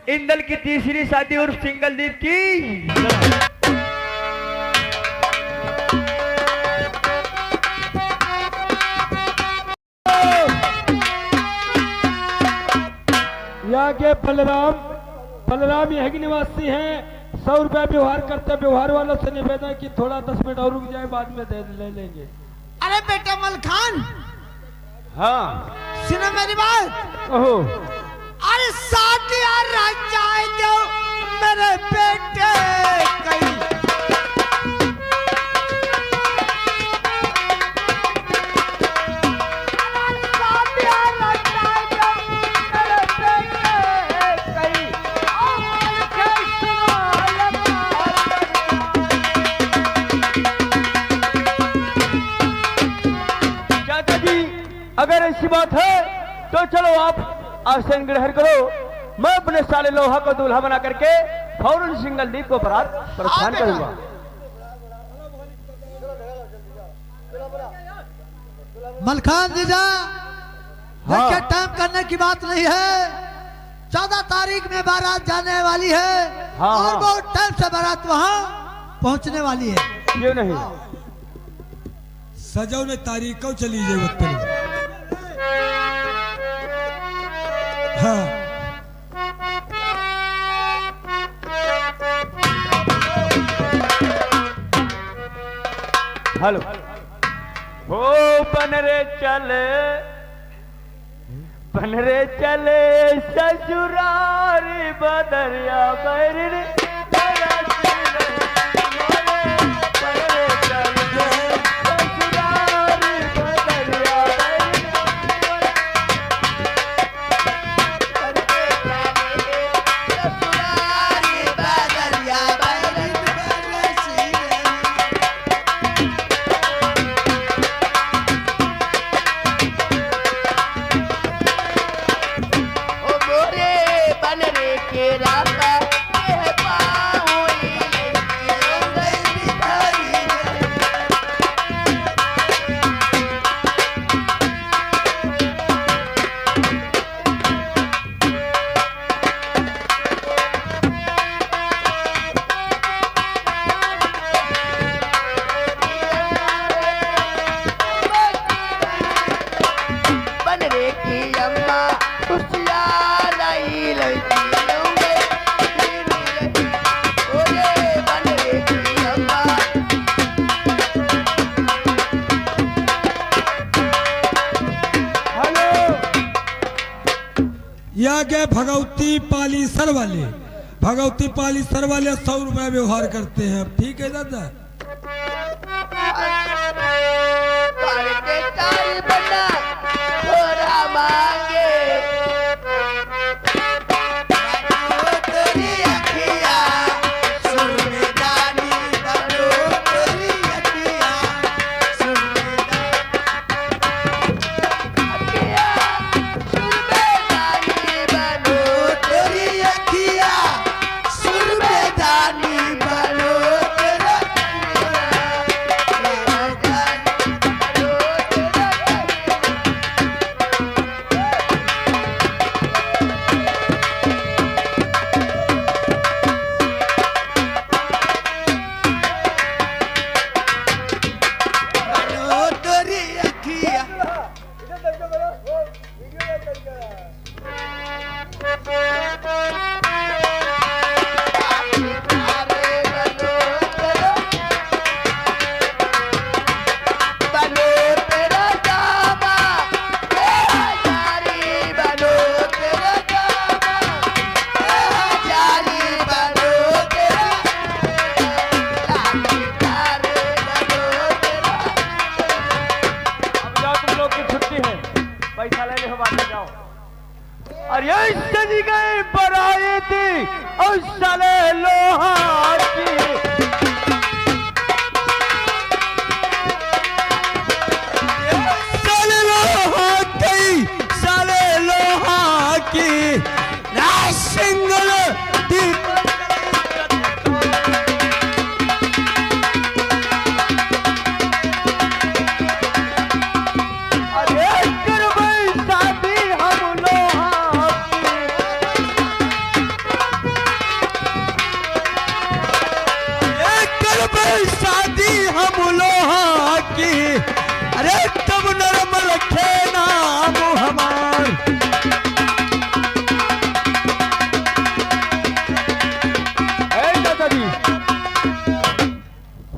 इंदल की तीसरी शादी और सिंगल दीप की। यहाँ के बलराम यहाँ के निवासी हैं। 100 रुपया व्यवहार करते, व्यवहार वालों से निवेदन कि थोड़ा 10 मिनट और रुक जाए, बाद में ले लेंगे। अरे बेटा मलखान, हाँ सुनो मेरी बात। ओहो, अरे शादी रह जाए तो मेरे बेटे कहीं अगर ऐसी बात है तो चलो आप आसन ग्रहण करो। मैं अपने साले लोहा को दूल्हा बना करके फौरन सिंगल दीप को बारात प्रस्थान करूंगा। मलखान जीजा, हाँ। देखिए टाइम करने की बात नहीं है। 14 तारीख में बारात जाने वाली है। हाँ, और हाँ। बहुत टाइम से बारात वहाँ पहुँचने वाली है। क्यों नहीं? सजौ ने तारीख को चली जाए वक्त हाँ। हेलो, हो बनरे चले ससुरारी बदरिया बैरी या के भगवती पालीसर वाले 100 रुपया व्यवहार करते हैं। ठीक है दादा। और ये सजी गई बराई थी और साले लोहा की। साले लोहा की सिंगल दीप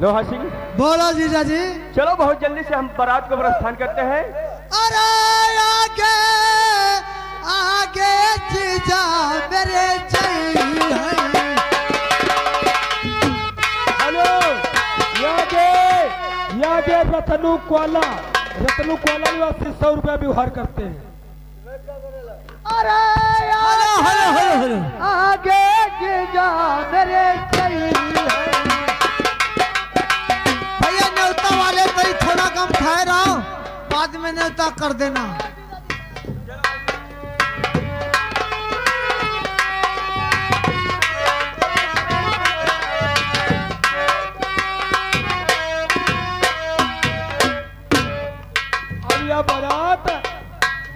लोहा सिंह, बोलो जीजा जी। चलो बहुत जल्दी से हम बारात को प्रस्थान करते हैं। अरे आगे आगे जीजा मेरे चल है। हेलो, यागे रतनु कोला निवासी 100 रुपया व्यवहार करते हैं। अरे हेलो हेलो हेलो हेलो आगे जीजा मेरे चल है। भैया न्योता वाले तो थोड़ा कम खाए रहो, बाद में न्योता कर देना।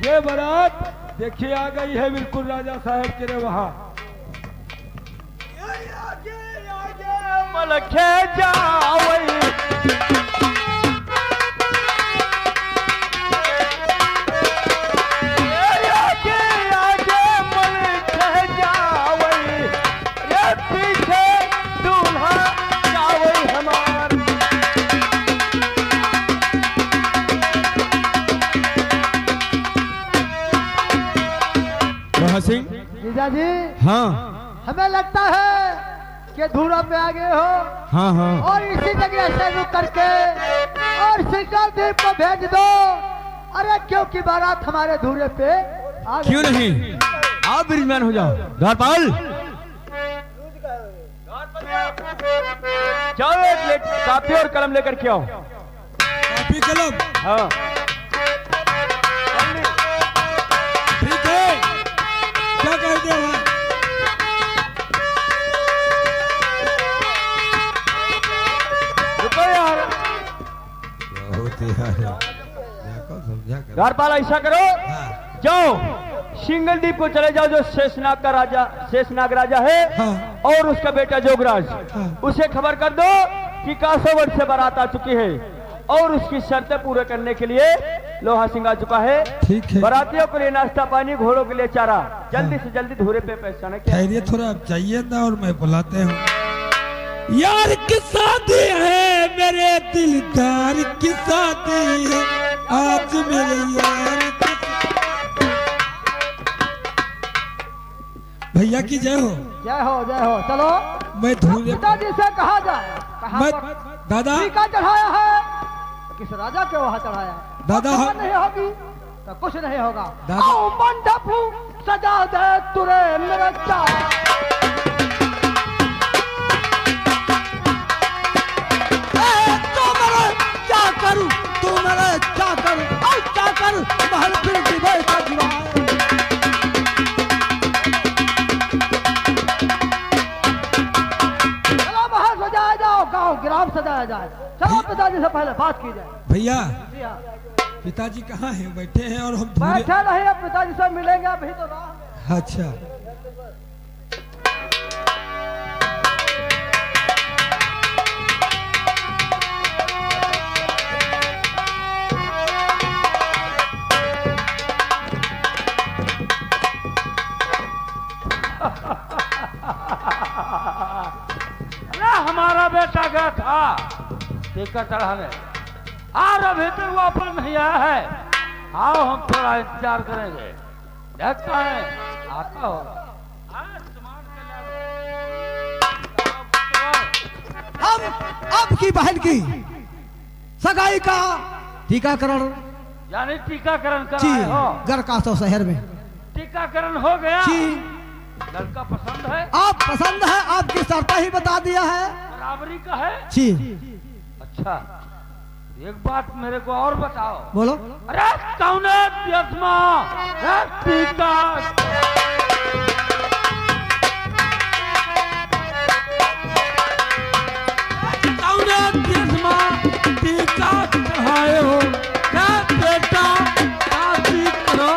ये बारात देखिए आ गई है बिल्कुल राजा साहब के वहाँ। मलखे जावई पीछे दूल्हा जावई हमार। सिंह, जीजा जी हाँ हमें लगता है कि धूरा पे आ गए हो। हाँ हाँ, और इसी जगह से रुक करके और सिंगल द्वीप को भेज दो। अरे क्योंकि बारात हमारे धूरे पे आ गई। क्यों नहीं, आप ब्रिजमैन हो जाओ। द्वारपाल, जाओ एक प्लेट काफी और कलम लेकर के आओ। कॉपी कलम, हाँ ठीक है, क्या कहते हैं? रुको यार, द्वारपाल ऐसा करो, जाओ सिंगल द्वीप को चले जाओ, जो शेषनाग राजा है हाँ। और उसका बेटा जोगराज, उसे खबर कर दो कि 100 वर्ष से बारात आ चुकी है और उसकी शर्तें पूरे करने के लिए लोहा सिंह आ चुका है। ठीक है, बारातियों के लिए नाश्ता पानी, घोड़ों के लिए चारा, जल्दी से जल्दी धूरे पे पहुंचाना। ठहरिए थोड़ा, आप चाहिए था और मैं बुलाते हूँ। यार की शादी है, मेरे दिलदार की शादी है, आज मेरे यार की। भैया की जय हो। जय हो जय हो। चलो मैं धूले पिताजी से कहा जाए, कहाँ मैं पर दादा टीका चढ़ाया है, किस राजा के वहाँ चढ़ाया है। दादा, कहा नहीं होगी तो कुछ नहीं होगा। दादा, आओ मंडप सजा दे तुरे मेरे क्या करूं, तू मेरे क्या करूं, और क्या करूं, महल फिर की बैठा दीवार। चलो महल सजाया जाओ, गांव ग्राम सजाया जाए। चलो पिताजी से पहले बात की जाए। भैया, जी हाँ। पिताजी कहाँ हैं? बैठे हैं और हम धूले। बैठे रहे, अब पिताजी से मिलेंगे अभी तो राह में। अच्छा, हमारा बेटा गया था टीका चढ़ाने, और अभी तक वापस नहीं आया है। आओ हम थोड़ा इंतजार करेंगे, देखता है आता होगा। हम अब की बहन की सगाई का टीकाकरण यानी टीकाकरण जी कराए हो। गरकासो शहर में टीकाकरण हो गया। जी। लड़का पसंद है, आप पसंद है, आपकी शर्त ही बता दिया है। बराबरी का है। जी अच्छा, एक बात मेरे को और बताओ। बोलो। अरे कौन है टीका? टीका चढ़ाए हो क्या बेटा? शादी करो।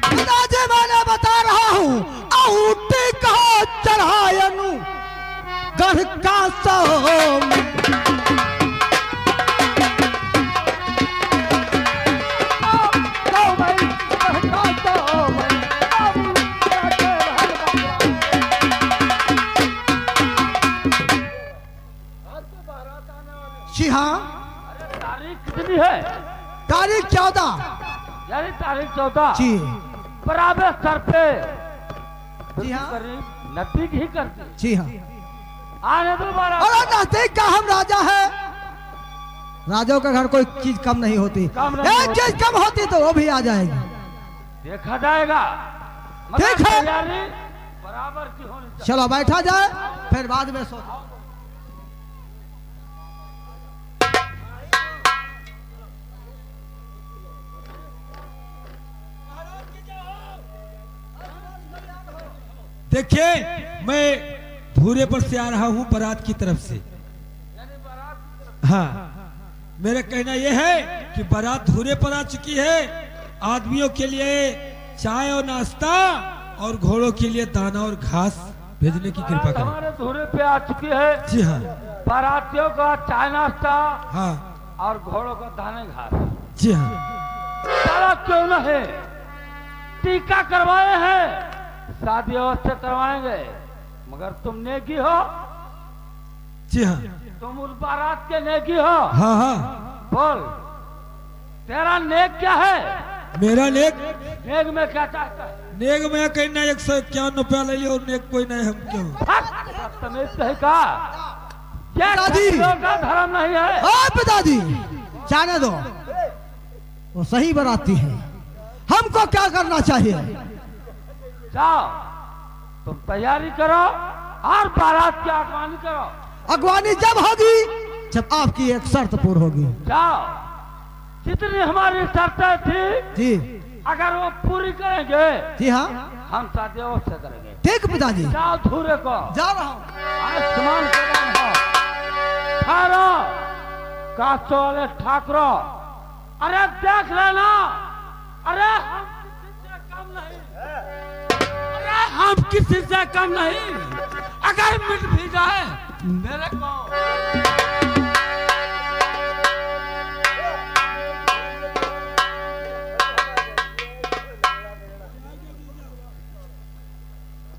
पिताजी मैंने बता रहा हूँ, टीका चढ़ायनु गढ़ का सो तारीख 14 यानी तारीख 14 जी बराबर सर पे जी हाँ। करीब नजदीक ही करते जी हाँ। आने दो बारा और नजदीक का हम राजा है। राजाओं का घर कोई चीज कम नहीं होती, कम नहीं एक होती। चीज कम होती तो वो भी आ जाएगी। देखा जाएगा ठीक है। तैयारी बराबर की होनी चाहिए। चलो बैठा जाए, फिर बाद में सो। देखिए मैं धूरे पर से आ रहा हूँ बारात की तरफ से। हाँ, मेरा कहना यह है कि बारात धूरे पर आ चुकी है। आदमियों के लिए चाय और नाश्ता और घोड़ों के लिए दाना और घास भेजने की कृपा करें। हमारे धूरे पे आ चुकी है। जी हाँ। बारातियों का चाय नाश्ता हाँ और घोड़ों का दाने घास। जी हाँ। सारा क्यों न है, टीका करवाए हैं, शादी अवश्य करवाएंगे, मगर तुम नेकी हो, जी हाँ। तुम उस बारात के नेकी हो। हाँ हाँ। बोल तेरा नेक क्या है? मेरा नेक नेक में क्या चाहता है? नेक में कहना 151 रुपया ले लियो और नेक कोई नहीं हम क्यों। तमीज सही का क्या दादी। का धर्म नहीं है। हाँ पिताजी जाने दो, वो सही बराती है, हमको क्या करना चाहिए? जाओ तुम तैयारी करो और बारात की आगवानी करो। अगवानी जब होगी जब आपकी एक शर्त पूरी होगी। जाओ, जितनी हमारी शर्तें थी जी अगर वो पूरी करेंगे जी हाँ हम शादी अवश्य करेंगे। ठीक पिताजी, जाओ धूरे को जा रहा हूँ। आसमान प्रदान हो ठारो काशो वाले ठाकुरो, अरे देख लेना, अरे हम किसी से कम नहीं, अगर मिट भी जाए मेरे को।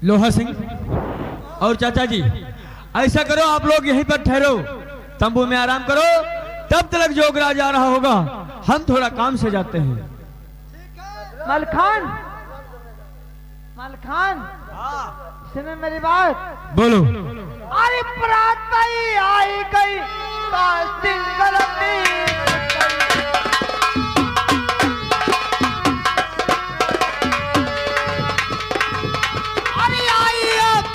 लोहा सिंह और चाचा जी ऐसा करो, आप लोग यहीं पर ठहरो, तंबू में आराम करो, तब तक जोगराज आ रहा होगा, हम थोड़ा काम से जाते हैं। मलखान, मलखान सुनो मेरी बात। बोलो। अरे बरात नहीं आई गई अरे आई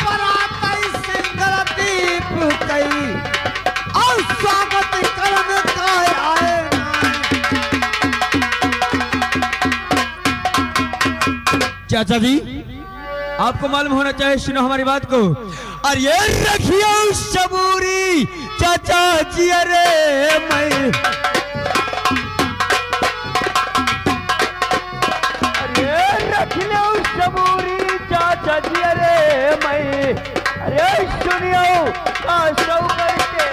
बरात सिंगल दीप गई और स्वागत करने का आए। चाचा जी आपको मालूम होना चाहिए, सुनो हमारी बात को। अरे रखियो सबूरी चाचा जी, अरे मैं रखियो सबूरी चाचा जी, अरे मैं अरे सुनियो काशो करके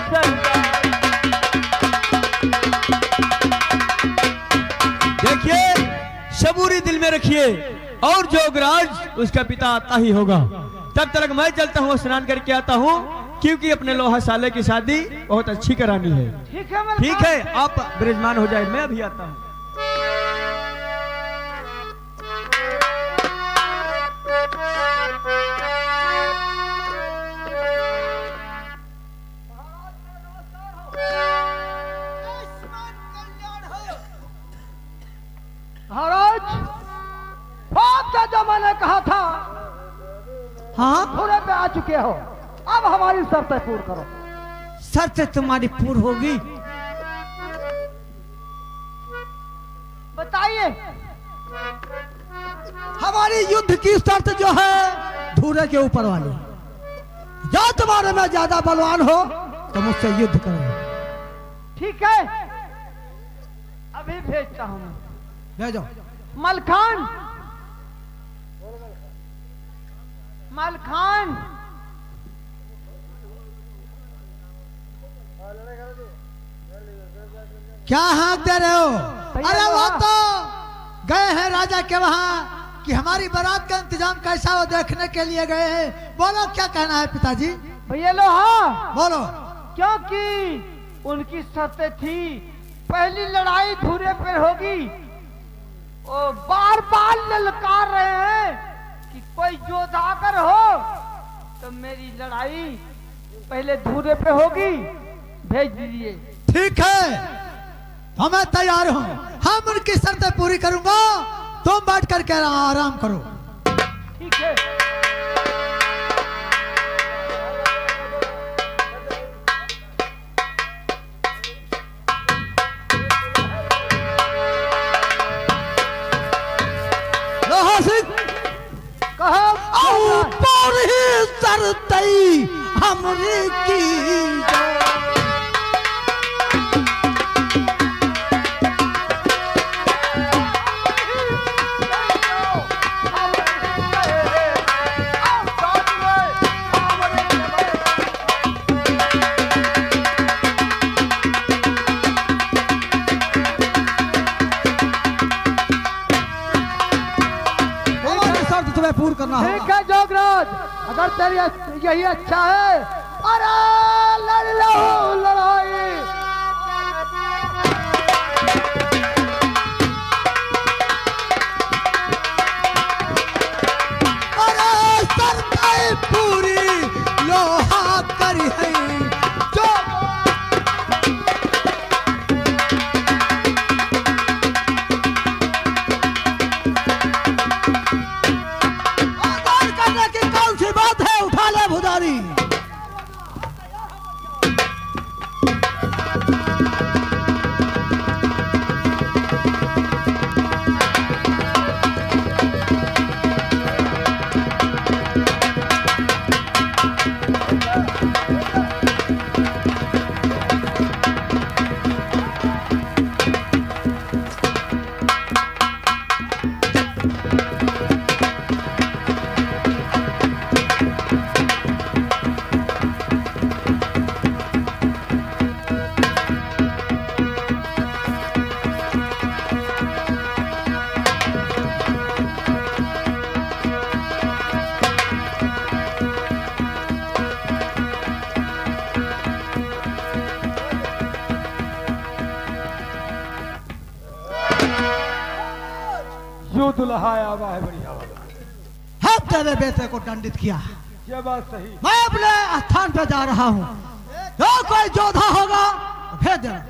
सरकार। देखिए सबूरी दिल में रखिए और जोगराज उसका पिता आता ही होगा। तब तक मैं चलता हूँ, स्नान करके आता हूँ, क्योंकि अपने लोहा साले की शादी बहुत अच्छी करानी है। ठीक है आप विराजमान हो जाए, मैं अभी आता हूँ। महाराज आपका जो मैंने कहा था, हाँ पूरे पे आ चुके हो, अब हमारी शर्तें पूरी करो। शर्तें तुम्हारी पूरी होगी? बताइए। हमारी युद्ध की शर्त जो है धूरे के ऊपर वाली, जो तुम्हारे में ज्यादा बलवान हो तो मुझसे युद्ध करो। ठीक है अभी भेजता हूं मैं, भेजो। मलखान, मलखान क्या हाँक दे रहे हो? अरे वो तो गए हैं राजा के वहाँ कि हमारी बारात का इंतजाम कैसा वो देखने के लिए गए हैं। बोलो क्या कहना है पिताजी? भैया लो हाँ बोलो। क्योंकि उनकी शर्तें थी पहली लड़ाई धूरे पर होगी। वो बार बार ललकार रहे हैं कि कोई योद्धा अगर हो तो मेरी लड़ाई पहले धूरे पे होगी, भेज दीजिए। ठीक है, तो मैं तैयार हूँ। हम उनकी शर्तें पूरी करूंगा, तुम बैठ करके आराम करो। ठीक है। लोहा सिंह कहो ऊपर ही शर्तें हमरे की जो। तुम्हें पूर्ण करना होगा। ठीक है जोगराज, अगर तेरी यही अच्छा है, अरे लड़ लो लड़ाई। अरे शर्तें पूरी लोहा करी है जो। कौन सी बात है, उठा ले भुजारी। यूं दुल्हा आवा है बढ़िया वाला। हम तेरे बेटे को दंडित किया, ये बात सही। मैं अपने स्थान पे जा रहा हूँ। जो कोई योद्धा होगा भेज देना।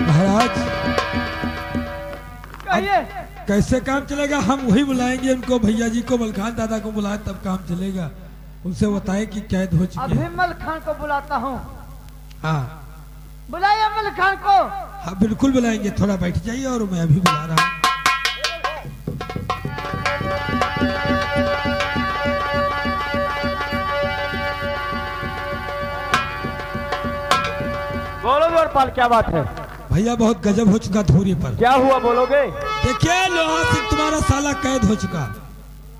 महाराज कहिए। कैसे काम चलेगा? हम वही बुलाएंगे उनको, भैया जी को, मलखान दादा को बुलाए तब काम चलेगा। उनसे बताएं कि कैद हो चुके अभी हैं। मल खान को बुलाता हूँ। हाँ बुलाइए मल खान को। हाँ बिल्कुल बुलाएंगे, थोड़ा बैठ जाइए और मैं अभी बुला रहा हूँ। बोलो द्वारपाल, क्या बात है? भैया बहुत गजब हो चुका धूरी पर। क्या हुआ बोलोगे? देखिए लोहा सिंह तुम्हारा साला कैद हो चुका।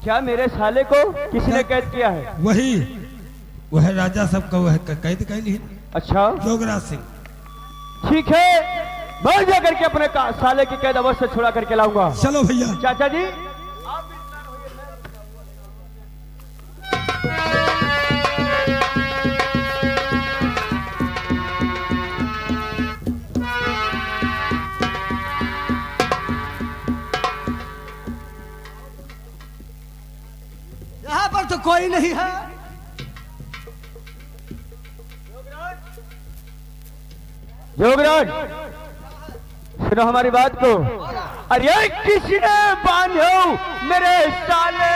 क्या मेरे साले को किसी ने कैद किया है? वही वह राजा सब का वह कैद कर ली। अच्छा जोगराज सिंह। ठीक है, मैं जा करके अपने साले की कैद अवश्य छुड़ा करके लाऊंगा। चलो भैया। चाचा जी यहाँ पर तो कोई नहीं है। योगराज सुनो हमारी बात को। अरे किसी ने बांधो मेरे साले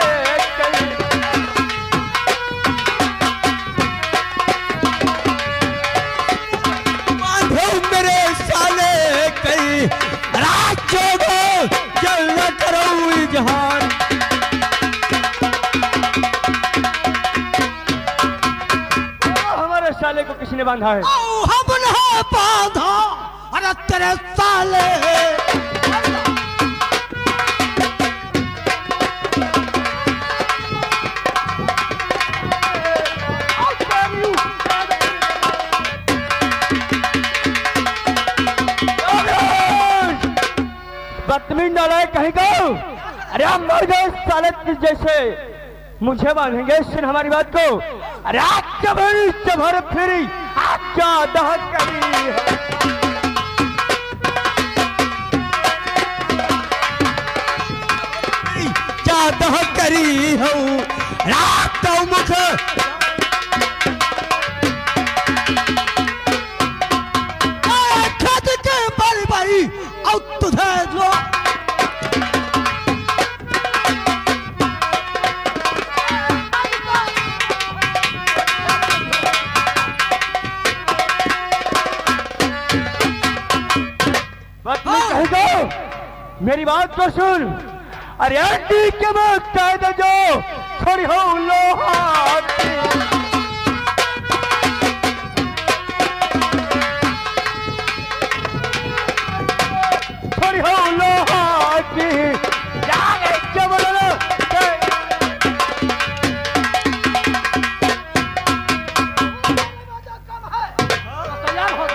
बांधो मेरे साले कई राज्यों को जल न करो इजहार। हमारे साले को किसी ने बांधा है? हमने बांधा। अरे तेरे साले बदतमीज नालायक कहीं को। अरे हम मर गए साले जैसे मुझे बांधेंगे इस दिन हमारी बात को। अरे आज चभर फिरी क्या दहक करी है। क्या दहक करी हो रात तो मुख के बारी बारी और तुझे जो मेरी बात तो सुन। अरे आंटी के वक्त कह दो जो थोड़ी हो लोहा थोड़ी हो लोहा की जागे जबल तैयार हो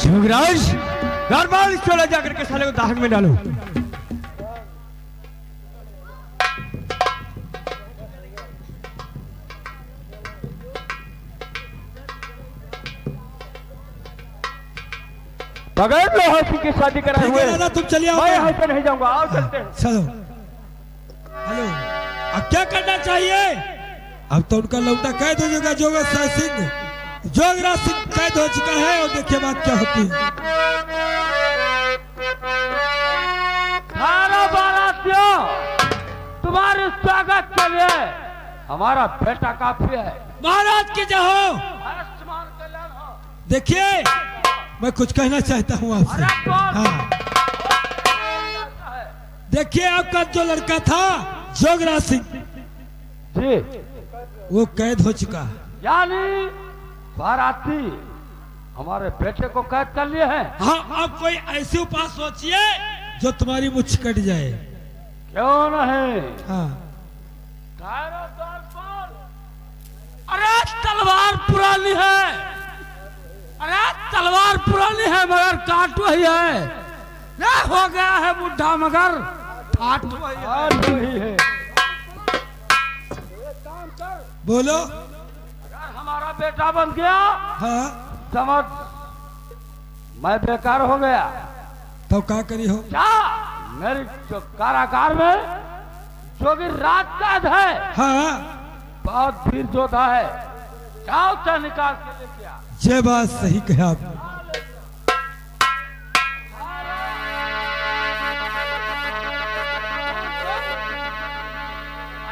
युवराज दरबार चला जाकर के साले को दाहक में डालो। बगैर लोहा सिंह की शादी कराए हुए दादा तुम चलिए मैं यहाँ से नहीं जाऊंगा। आओ चलते हैं। चलो हेलो अब क्या करना चाहिए? अब तो उनका लौटा कैद हो जाएगा। जोगराज सिंह कैद हो चुका है और देखिए बात क्या होती है। 12 तुम्हारे स्वागत के लिए हमारा बेटा काफी है। महाराज की जय हो। देखिए मैं कुछ कहना चाहता हूँ आपसे। हाँ देखिए आपका जो लड़का था जोगराज सिंह जी वो कैद हो चुका है। यानी बाराती हमारे बेटे को कैद कर लिए हैं। हाँ आप कोई ऐसे उपाय सोचिए जो तुम्हारी मुझ कट जाए। क्यों नहीं? हाँ अरे तलवार पुरानी है। अरे तलवार पुरानी है मगर काट वही है। ये हो गया है बुढ़ा मगर ठाट वही है। बोलो। अगर हमारा बेटा बन गया हाँ समझ मैं बेकार हो गया। तो क्या करी हो? क्या मेरी जो कारागार में जो भी राज कैद है हाँ बहुत वीर योद्धा है। जाओ चाहे निकाल के लेके आ। ये बात सही कहा आपने।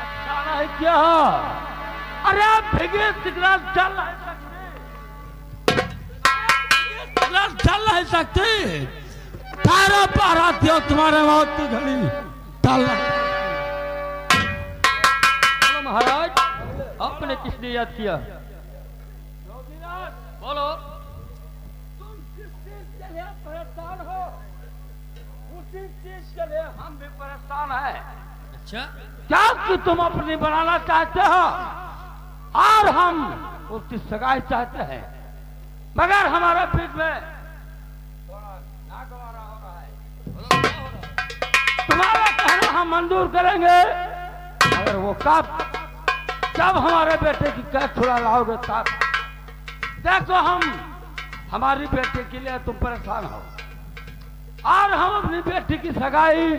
अच्छा नहीं क्या? अरे आप भिगे सिगरेट चल नहीं सकते। तारा पारा थियो तुम्हारे मौत की घड़ी टल। महाराज आपने किसने याद किया? बोलो। तुम जिस चीज के लिए परेशान हो उसी चीज के लिए हम भी परेशान हैं। अच्छा क्या कि तुम अपनी बनाना चाहते हो और हम उसकी सगाई चाहते हैं मगर हमारे बीच में थोड़ा नागवारा हो रहा है। तुम्हारा कहना हम मंजूर करेंगे मगर वो कब जब हमारे बेटे की कैद छुड़ा लाओगे तब। देखो हम हमारी बेटी के लिए तुम परेशान हो और हम अपनी बेटी की सगाई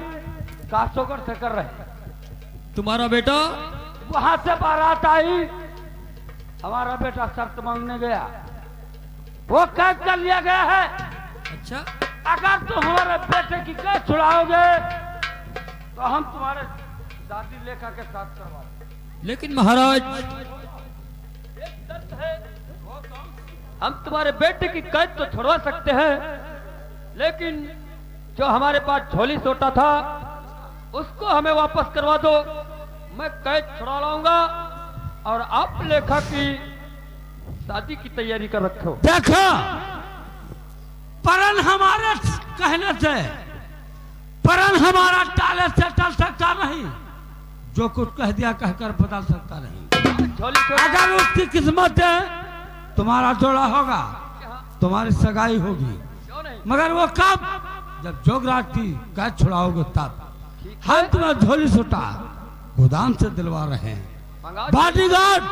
काशोगर से कर रहे हैं। तुम्हारा बेटा वहां से बारात आई। हमारा बेटा शर्त मांगने गया वो कैद कर लिया गया है। अच्छा, अगर तुम हमारे बेटे की कैद छुड़ाओगे तो हम तुम्हारे दादी लेखा के साथ करवा देंगे। लेकिन महाराज, एक शर्त है, वो कौन सी? हम तुम्हारे बेटे की कैद तो छुड़वा सकते हैं, लेकिन जो हमारे पास झोली सोटा था उसको हमें वापस करवा दो। मैं कैद छुड़ा लाऊंगा और आप लेखा की शादी की तैयारी कर रखे हो। देखो, परन हमारे कहने से, परन हमारा टाले से टल सकता नहीं। जो कुछ कह दिया कहकर बदल सकता नहीं। झोली सोटा अगर उसकी किस्मत है तुम्हारा जोड़ा होगा, तुम्हारी सगाई होगी, क्यों नहीं? मगर वो कब? जब जोगराज की कैद छुड़ाओगे तब। हम तुम्हें झोली सूटा गोदाम से दिलवा रहे हैं। मंगा बॉडीगार्ड,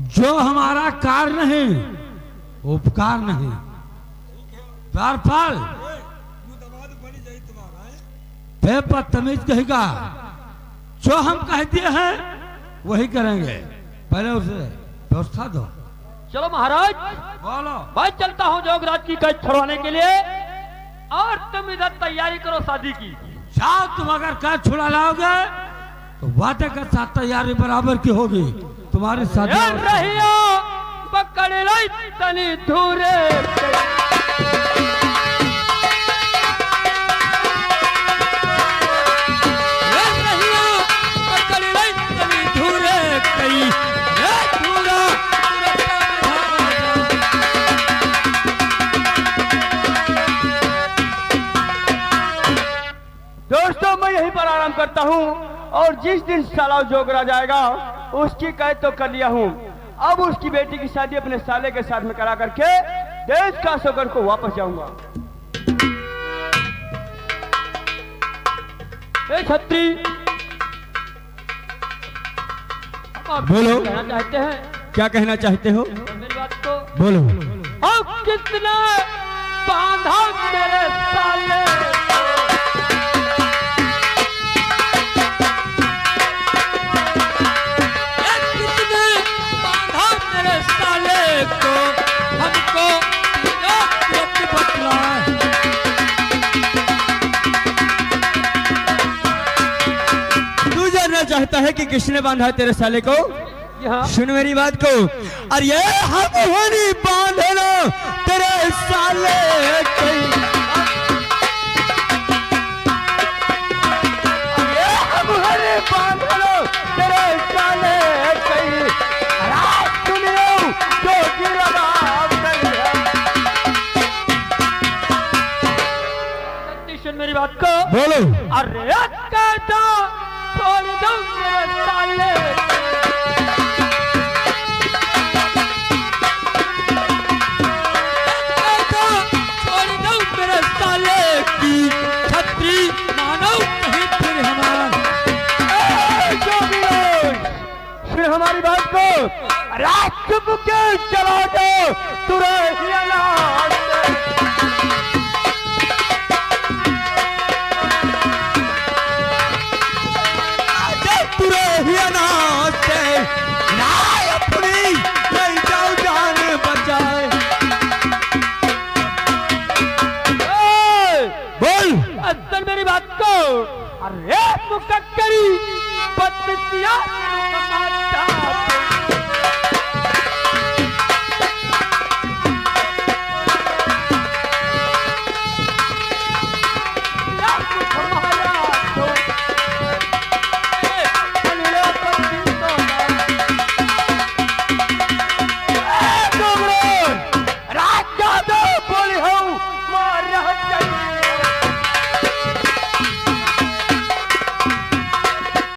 जो हमारा कार्य नहीं, उपकार नहीं, प्यार पाल बेबदतमीज कहेगा। जो हम कह दिए हैं वही करेंगे। पहले उसे व्यवस्था दो। चलो महाराज, बोलो। मैं चलता हूँ जोगराज की कैद छुड़वाने के लिए, और तुम इधर तैयारी करो शादी की। जाओ, तुम अगर कैद छुड़ा लाओगे तो वादे के साथ तैयारी बराबर की होगी। तुम्हारी शादी यार रहियो पकड़ लाई तनी धूरे। यार रहियो पकड़ लाई तनी धूरे कई। ये धूरा दोस्तों, मैं यहीं पर आराम करता हूँ, और जिस दिन साला जोगराज आएगा उसकी कैद तो कर लिया हूँ। अब उसकी बेटी की शादी अपने साले के साथ में करा करके देश का होकर को वापस जाऊंगा। ए छत्री, आप बोलो। कहना चाहते हैं? क्या कहना चाहते हो? मेरी बात को बोलो। अब किसने बांधा मेरे साले? चाहता है कि किसने बांधा है तेरे साले को? यहाँ सुन मेरी बात को। अरे हम होनी बांधे लो तेरे साले को। अरे हम होनी बांधे लो तेरे साले को। सुन लो जो की लगाव नहीं है। सुन मेरी बात को। बोलो। अरे कहता छोड़ दो मेरे साले। छोड़ दो मेरे साले की छतरी मानो कहीं फिर हमारा। फिर हमारी बात को। रात चुप के चला जाओ तुरंत।